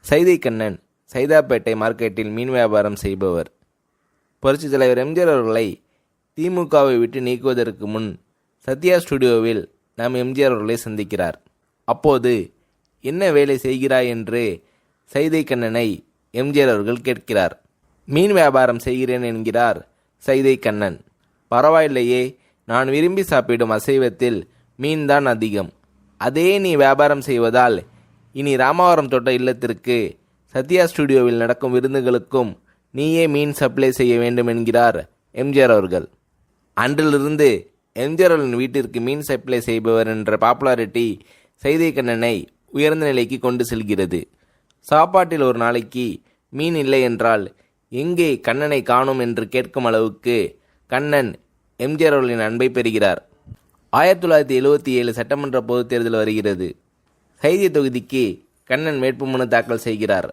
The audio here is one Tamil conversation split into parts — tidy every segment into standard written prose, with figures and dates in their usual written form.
சைதை கண்ணன் சைதாப்பேட்டை மார்க்கெட்டில் மீன் வியாபாரம் செய்பவர். புரட்சித் தலைவர் எம்ஜிஆர் அவர்களை திமுகவை விட்டு நீக்குவதற்கு முன் சத்யா ஸ்டுடியோவில் நாம் எம்ஜிஆர் அவர்களை சந்திக்கிறார். அப்போது என்ன வேலை செய்கிறாய் என்று சைதை கண்ணனை எம்ஜிஆர் அவர்கள் கேட்கிறார். மீன் வியாபாரம் செய்கிறேன் என்கிறார் சைதை கண்ணன். பரவாயில்லையே, நான் விரும்பி சாப்பிடும் அசைவத்தில் மீன்தான் அதிகம். அதே நீ வியாபாரம் செய்வதால் இனி ராமவரம் தோட்ட இல்லத்திற்கு சத்யா ஸ்டுடியோவில் நடக்கும் விருந்துகளுக்கும் நீயே மீன் சப்ளை செய்ய வேண்டும் என்கிறார் எம்ஜிஆர் அவர்கள். அன்றிலிருந்து எம்ஜிஆர் அவர்களின் வீட்டிற்கு மீன் சப்ளை செய்பவர் என்ற பாப்புலாரிட்டி சைதை கண்ணனை உயர்ந்த நிலைக்கு கொண்டு செல்கிறது. சாப்பாட்டில் ஒரு நாளைக்கு மீன் இல்லை என்றால் எங்கே கண்ணனை காணும் என்று கேட்கும் அளவுக்கு கண்ணன் எம்ஜிஆர் அவர்களின் அன்பை பெறுகிறார். 1977 சட்டமன்ற பொதுத் தேர்தல் வருகிறது. சைதை தொகுதிக்கு கண்ணன் வேட்புமனு தாக்கல் செய்கிறார்.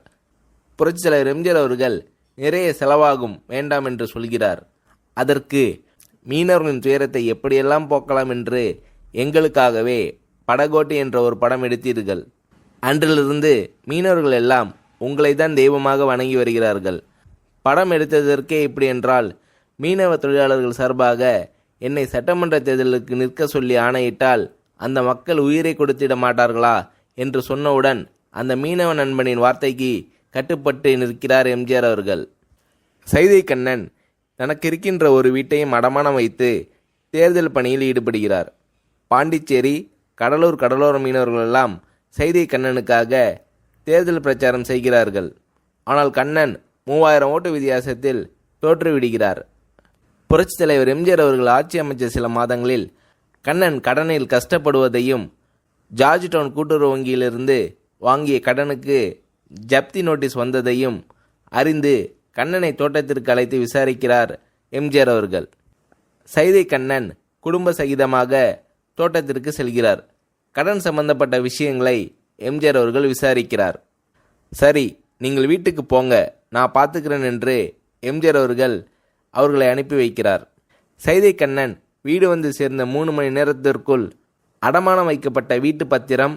புரட்சித் தலைவர் எம்ஜிஆர் அவர்கள் நிறைய செலவாகும், வேண்டாம் என்று சொல்கிறார். அதற்கு மீனவர்களின் துயரத்தை எப்படியெல்லாம் போக்கலாம் என்று எங்களுக்காகவே படகோட்டி என்ற ஒரு படம் எடுத்தீர்கள். அன்றிலிருந்து மீனவர்கள் எல்லாம் உங்களை தான் தெய்வமாக வணங்கி வருகிறார்கள். படம் எடுத்ததற்கே இப்படி என்றால் மீனவ தொழிலாளர்கள் சார்பாக என்னை சட்டமன்ற தேர்தலுக்கு நிற்க சொல்லி ஆணையிட்டால் அந்த மக்கள் உயிரை கொடுத்திட மாட்டார்களா என்று சொன்னவுடன் அந்த மீனவ நண்பனின் வார்த்தைக்கு கட்டுப்பட்டு நிற்கிறார் எம்ஜிஆர் அவர்கள். சைதை கண்ணன் தனக்கு இருக்கின்ற ஒரு வீட்டையும் அடமானம் வைத்து தேர்தல் பணியில் ஈடுபடுகிறார். பாண்டிச்சேரி, கடலூர் கடலோர மீனவர்கள் எல்லாம் சைதை கண்ணனுக்காக தேர்தல் பிரச்சாரம் செய்கிறார்கள். ஆனால் கண்ணன் 3000 ஓட்டு வித்தியாசத்தில் தோற்றுவிடுகிறார். புரட்சித் தலைவர் எம்ஜிஆர் அவர்கள் ஆட்சி அமைச்ச சில மாதங்களில் கண்ணன் கடனில் கஷ்டப்படுவதையும் ஜார்ஜ் டவுன் கூட்டுறவு வங்கியிலிருந்து வாங்கிய கடனுக்கு ஜப்தி நோட்டீஸ் வந்ததையும் அறிந்து கண்ணனை தோட்டத்திற்கு அழைத்து விசாரிக்கிறார் எம்ஜிஆர் அவர்கள். சைதை கண்ணன் குடும்ப சகிதமாக தோட்டத்திற்கு செல்கிறார். கடன் சம்பந்தப்பட்ட விஷயங்களை எம்ஜிஆர் அவர்கள் விசாரிக்கிறார். சரி, நீங்கள் வீட்டுக்கு போங்க, நான் பார்த்துக்கிறேன் என்று எம்ஜிஆர் அவர்கள் அவர்களை அனுப்பி வைக்கிறார். சைதை கண்ணன் வீடு வந்து சேர்ந்த 3 மணி நேரத்திற்குள் அடமானம் வைக்கப்பட்ட வீட்டு பத்திரம்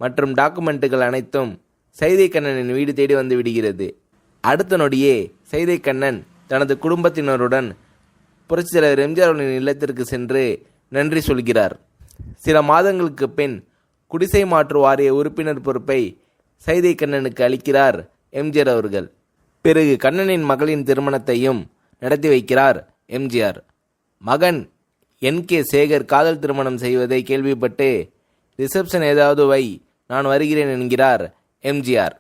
மற்றும் டாக்குமெண்ட்டுகள் அனைத்தும் சைதை கண்ணனின் வீடு தேடி வந்து விடுகிறது. அடுத்த நொடியே சைதை கண்ணன் தனது குடும்பத்தினருடன் புரட்சித் தலைவர் எம்ஜிஆர் அவர்களின் இல்லத்திற்கு சென்று நன்றி சொல்கிறார். சில மாதங்களுக்கு பின் குடிசை மாற்று வாரிய உறுப்பினர் பொறுப்பை சைதை கண்ணனுக்கு அளிக்கிறார் எம்ஜிஆர் அவர்கள். பிறகு கண்ணனின் மகளின் திருமணத்தையும் நடத்தி வைக்கிறார் எம்ஜிஆர். மகன் NK சேகர் காதல் திருமணம் செய்வதை கேள்விப்பட்டு ரிசப்ஷன் ஏதாவது வை, நான் வருகிறேன் என்கிறார் எம்ஜிஆர்.